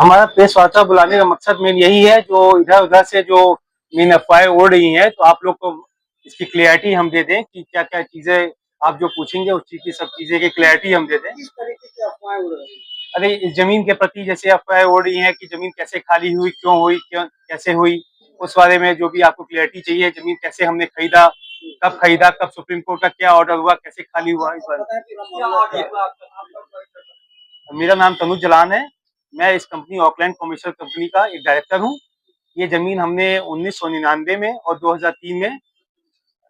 हमारा प्रेस वार्ता बुलाने का मकसद मेन यही है, जो इधर उधर से जो मेन अफवाहें उड़ रही हैं, तो आप लोग को इसकी क्लियरिटी हम दे दें कि क्या क्या चीजें आप जो पूछेंगे उस चीज की सब चीजें की क्लियरिटी हम दे दें। किस तरीके की अफवाहें उड़ रही हैं? अरे इस जमीन के प्रति जैसे अफवाहें उड़ रही हैं कि जमीन कैसे खाली हुई, क्यों हुई, क्यों कैसे हुई, उस बारे में जो भी आपको क्लियरिटी चाहिए, जमीन कैसे हमने खरीदा, कब सुप्रीम कोर्ट का क्या ऑर्डर हुआ, कैसे खाली हुआ, इस बारे। मेरा नाम तनुज जलान है। मैं इस कंपनी ऑकलैंड कमर्शियल कंपनी का एक डायरेक्टर हूँ। ये जमीन हमने 1999 में और 2003 में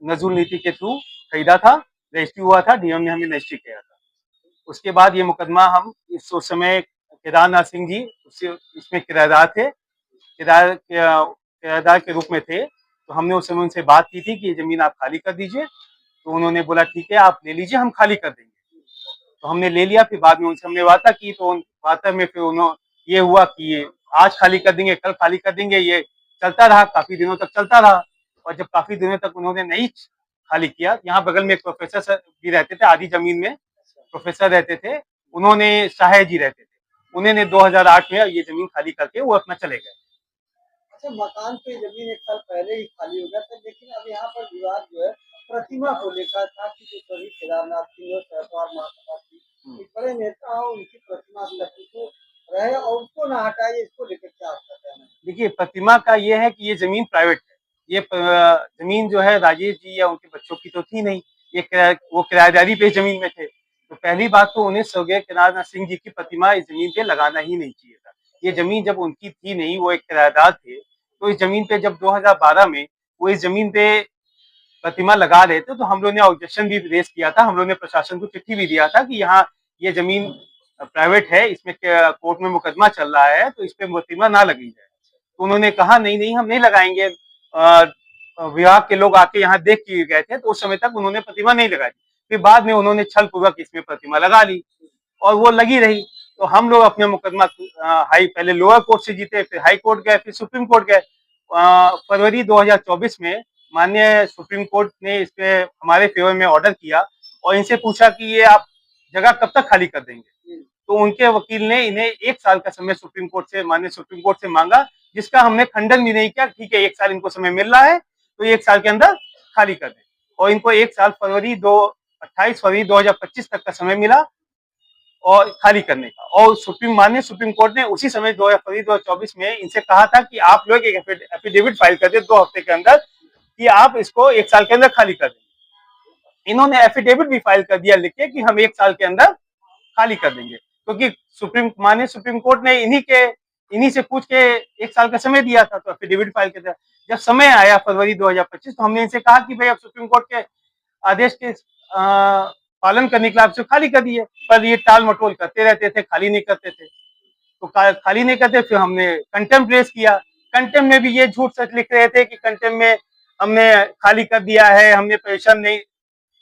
नजूल नीति के थ्रू खरीदा था, रजिस्ट्री हुआ था, डीएम ने हमें रजिस्ट्री किया था। उसके बाद ये मुकदमा हम उस समय केदारनाथ सिंह जी इसमें किराएदार थे, किराएदार के रूप में थे। तो हमने उस समय उनसे बात की थी कि ये जमीन आप खाली कर दीजिए, तो उन्होंने बोला ठीक है आप ले लीजिए, हम खाली कर देंगे। तो हमने ले लिया। फिर बाद में उनसे हमने वार्ता की, तो वार्ता में फिर उन्होंने ये हुआ कि ये आज खाली कर देंगे, कल खाली कर देंगे, ये चलता रहा, काफी दिनों तक चलता रहा। और जब काफी दिनों तक उन्होंने नहीं खाली किया, यहाँ बगल में एक प्रोफेसर भी रहते थे, आधी जमीन में प्रोफेसर रहते थे, उन्होंने शाह जी रहते थे, उन्होंने 2008 में ये जमीन खाली करके वो अपना चले गए। अच्छा, मकान पे जमीन एक साल पहले ही खाली हो गया था, लेकिन अब यहाँ पर विवाद जो है प्रतिमा को लेकर था कि जो सभी केदारनाथ सिंह और सहतवार महासभा की बड़े नेता हो, उनकी प्रतिमा को रहे और उसको ना हटाए, इसको लेकर क्या आपका कहना है? देखिए, प्रतिमा का ये है कि ये जमीन प्राइवेट है। ये जमीन जो है राजेश जी या उनके बच्चों की तो थी नहीं, ये वो किराएदारी पे जमीन में थे। तो पहली बात तो उन्हें स्वर्गीय केदारनाथ सिंह जी की प्रतिमा इस जमीन पे लगाना ही नहीं चाहिए था। ये जमीन जब उनकी थी नहीं, वो एक किराएदार थे, तो इस जमीन पे जब 2012 में वो इस जमीन पे प्रतिमा लगा रहे थे, तो हम लोग ने ऑब्जेक्शन भी रेज किया था। हम लोग ने प्रशासन को चिट्ठी भी दिया था कि यहाँ ये जमीन प्राइवेट है, इसमें कोर्ट में मुकदमा चल रहा है, तो इस पे प्रतिमा ना लगी जाए। तो उन्होंने कहा नहीं नहीं हम नहीं लगाएंगे। विभाग के लोग आके यहाँ देख के गए थे, तो उस समय तक उन्होंने प्रतिमा नहीं लगाई। फिर बाद में उन्होंने छल पूर्वक इसमें प्रतिमा लगा ली और वो लगी रही। तो हम लोग अपने मुकदमा पहले लोअर कोर्ट से जीते, फिर हाई कोर्ट गए, फिर सुप्रीम कोर्ट गए। फरवरी 2024 में माननीय सुप्रीम कोर्ट ने इस पे हमारे फेवर में ऑर्डर किया और इनसे पूछा कि ये आप जगह कब तक खाली कर देंगे। तो उनके वकील ने इन्हें 1 साल का समय माननीय सुप्रीम कोर्ट से मांगा, जिसका हमने खंडन भी नहीं किया। ठीक है, 1 साल इनको समय मिल रहा है, तो 1 साल के अंदर खाली कर दें। और इनको 1 साल 28 फरवरी 2025 तक का समय मिला और खाली करने का। और माननीय सुप्रीम कोर्ट ने उसी समय फरवरी 2024 में इनसे कहा था कि आप लोग एक एफिडेविट फाइल कर दे 2 हफ्ते के अंदर कि आप इसको 1 साल के अंदर खाली कर देंगे। इन्होंने एफिडेविट भी फाइल कर दिया लिख के कि हम 1 साल के अंदर खाली कर देंगे, क्योंकि माननीय सुप्रीम कोर्ट ने इन्हीं से पूछ के 1 साल का समय दिया था, तो एफिडेविट फाइल कर दिया। जब समय आया फरवरी 2025, तो हमने इनसे कहा कि भाई अब सुप्रीम कोर्ट के आदेश के पालन करने के लिए आपसे खाली कर दिए, पर ये टाल मटोल करते रहते थे, खाली नहीं करते थे। तो खाली नहीं करते, फिर हमने कंटेम्प्ट रेज किया। कंटेम्प्ट में भी ये झूठ सच लिख रहे थे कि कंटेम्प्ट में हमने खाली कर दिया है, हमने पेंशन नहीं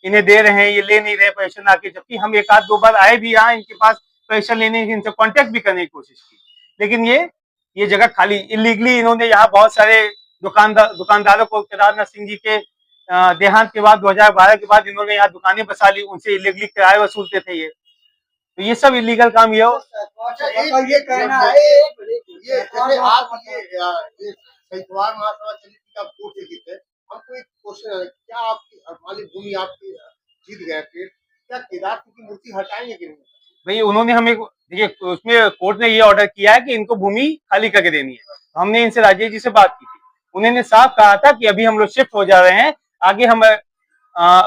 इन्हें दे रहे हैं, ये ले नहीं रहे पेंशन आके। जबकि हम 1 आध 2 बार आए भी यहाँ इनके पास पेंशन लेने की, इनसे कांटेक्ट भी करने की कोशिश की, लेकिन ये जगह खाली इलीगली इन्होंने यहाँ बहुत सारे दुकानदारों को केदारनाथ सिंह जी के देहांत के बाद 2012 के बाद इन्होंने यहाँ दुकानें बसा ली, उनसे इलीगली किराए वसूलते थे ये। तो ये सब इलीगल काम ये हो। ये कहना है ये आप ये सहतवार महासभा का कोर्ट से जीते, हमको एक क्वेश्चन है, क्या आपकी मालिक भूमि आपकी जीत गए, फिर क्या केदार की मूर्ति हटाएंगे कि नहीं? भाई उन्होंने हमें, देखिए उसमें कोर्ट ने ये ऑर्डर किया है कि इनको भूमि खाली करके देनी है। हमने इनसे राजेश जी से बात की थी, उन्होंने साफ कहा था कि अभी हम लोग शिफ्ट हो जा रहे हैं, आगे हम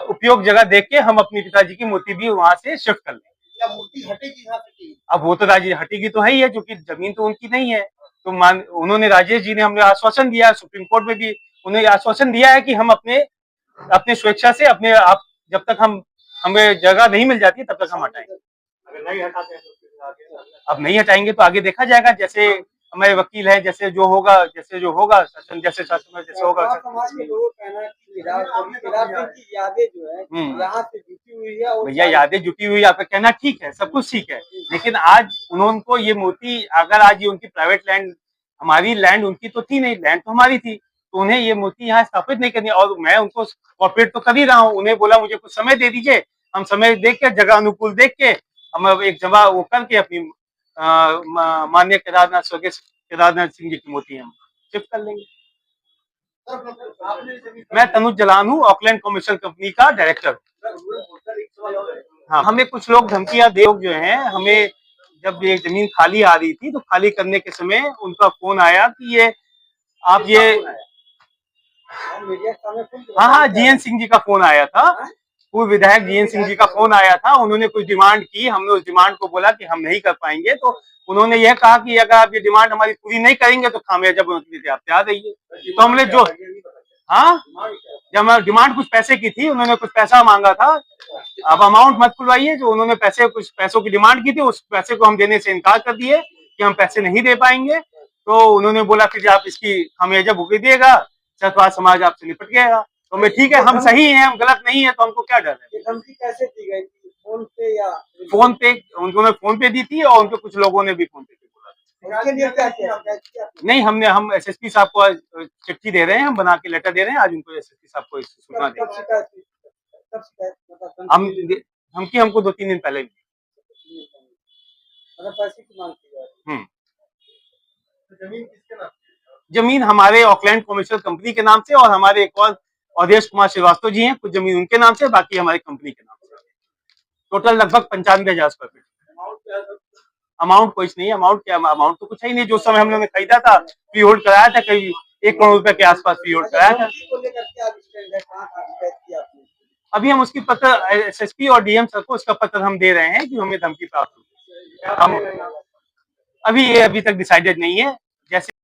उपयोग जगह देख के हम अपनी पिताजी की मूर्ति भी वहां से शिफ्ट कर लेंगे। क्या मूर्ति हटेगी यहाँ से? अब वो तो राजेश हटेगी तो है ही है, क्योंकि जमीन तो उनकी नहीं है। तो उन्होंने राजेश जी ने हमें आश्वासन दिया, सुप्रीम कोर्ट में भी उन्होंने आश्वासन दिया है कि हम अपने स्वेच्छा से अपने आप जब तक हमें जगह नहीं मिल जाती तब तक हम हटाएंगे। अगर नहीं हटाते हैं तो अब नहीं हटाएंगे तो आगे देखा जाएगा, जैसे हमारे वकील हैं, जैसे जो होगा शासन में जैसे होगा। समाज के लोगों का कहना है कि यादें जो है यहाँ से जुटी हुई है। भैया यादें जुटी हुई, आपका कहना ठीक है, सब कुछ ठीक है, लेकिन आज उनको ये मूर्ति, अगर आज ये उनकी प्राइवेट लैंड, हमारी लैंड उनकी तो थी नहीं, लैंड तो हमारी थी, तो उन्हें ये मूर्ति यहाँ स्थापित नहीं करनी। और मैं उनको कॉर्पोरेट तो कर ही रहा हूँ, उन्हें बोला मुझे कुछ समय दे दीजिए, हम समय देख के, जगह अनुकूल देख के, हम एक जगह वो करके अपनी माननीय केदारनाथ स्वर्गीय केदारनाथ सिंह जी की मूर्ति हम शिफ्ट कर लेंगे। मैं तनुज जलान हूँ, ऑकलैंड कमर्शियल कंपनी का डायरेक्टर। हाँ, हमें कुछ लोग धमकियां दे जो हैं, हमें जब ये जमीन खाली आ रही थी तो खाली करने के समय उनका फोन आया कि ये आप ये हाँ, जीएन सिंह जी का फोन आया था, पूर्व विधायक जीएन सिंह जी का फोन आया था। उन्होंने कुछ डिमांड की, हमने उस डिमांड को बोला कि हम नहीं कर पाएंगे, तो उन्होंने यह कहा कि अगर आप ये डिमांड हमारी पूरी नहीं करेंगे तो खामियाजा भुगतने के लिए आप तैयार रहिए। तो हमने जो हाँ, जब डिमांड कुछ पैसे की थी, उन्होंने कुछ पैसा मांगा था। अब अमाउंट मत खुलवाइए, जो उन्होंने कुछ पैसों की डिमांड की थी, उस पैसे को हम देने से इनकार कर दिए कि हम पैसे नहीं दे पाएंगे। तो उन्होंने बोला कि आप इसकी खामियाजा भुगतिएगा, चतवार समाज आपसे निपट गएगा। तो मैं ठीक है, हम सही हैं, हम गलत नहीं है, तो हमको क्या डर है। धमकी कैसे दी गई? फोन पे या फोन पे? उन्होंने फोन पे दी थी और उनके कुछ लोगों ने भी फोन पे बोला। उसके लिए क्या किया? नहीं, हम एसएसपी साहब को आज चिट्ठी दे रहे हैं, हम बना के लेटर दे रहे हैं, आज उनको एसएसपी साहब को सूचना दें। हमको 2-3 दिन पहले पैसे की मांग की जा रही है। जमीन किसके नाम? जमीन हमारे ऑकलैंड कमर्शियल कंपनी के नाम से, और हमारे एक और अवधेश कुमार श्रीवास्तव जी हैं, कुछ जमीन उनके नाम से, बाकी हमारी कंपनी के नाम से। टोटल लगभग 95,000 स्क्वायर फीट। अमाउंट कुछ नहीं, अमाउंट तो कुछ ही नहीं। जो समय हम लोगों ने खरीदा था, फ्री होल्ड कराया था, करीब 1 करोड़ रुपए के आसपास फ्री होल्ड कराया था। अभी हम उसकी पत्र एसएसपी और डीएम सर को उसका पत्र हम दे रहे हैं कि हमें धमकी प्राप्त हुई। हम अभी तक डिसाइडेड नहीं है। जैसे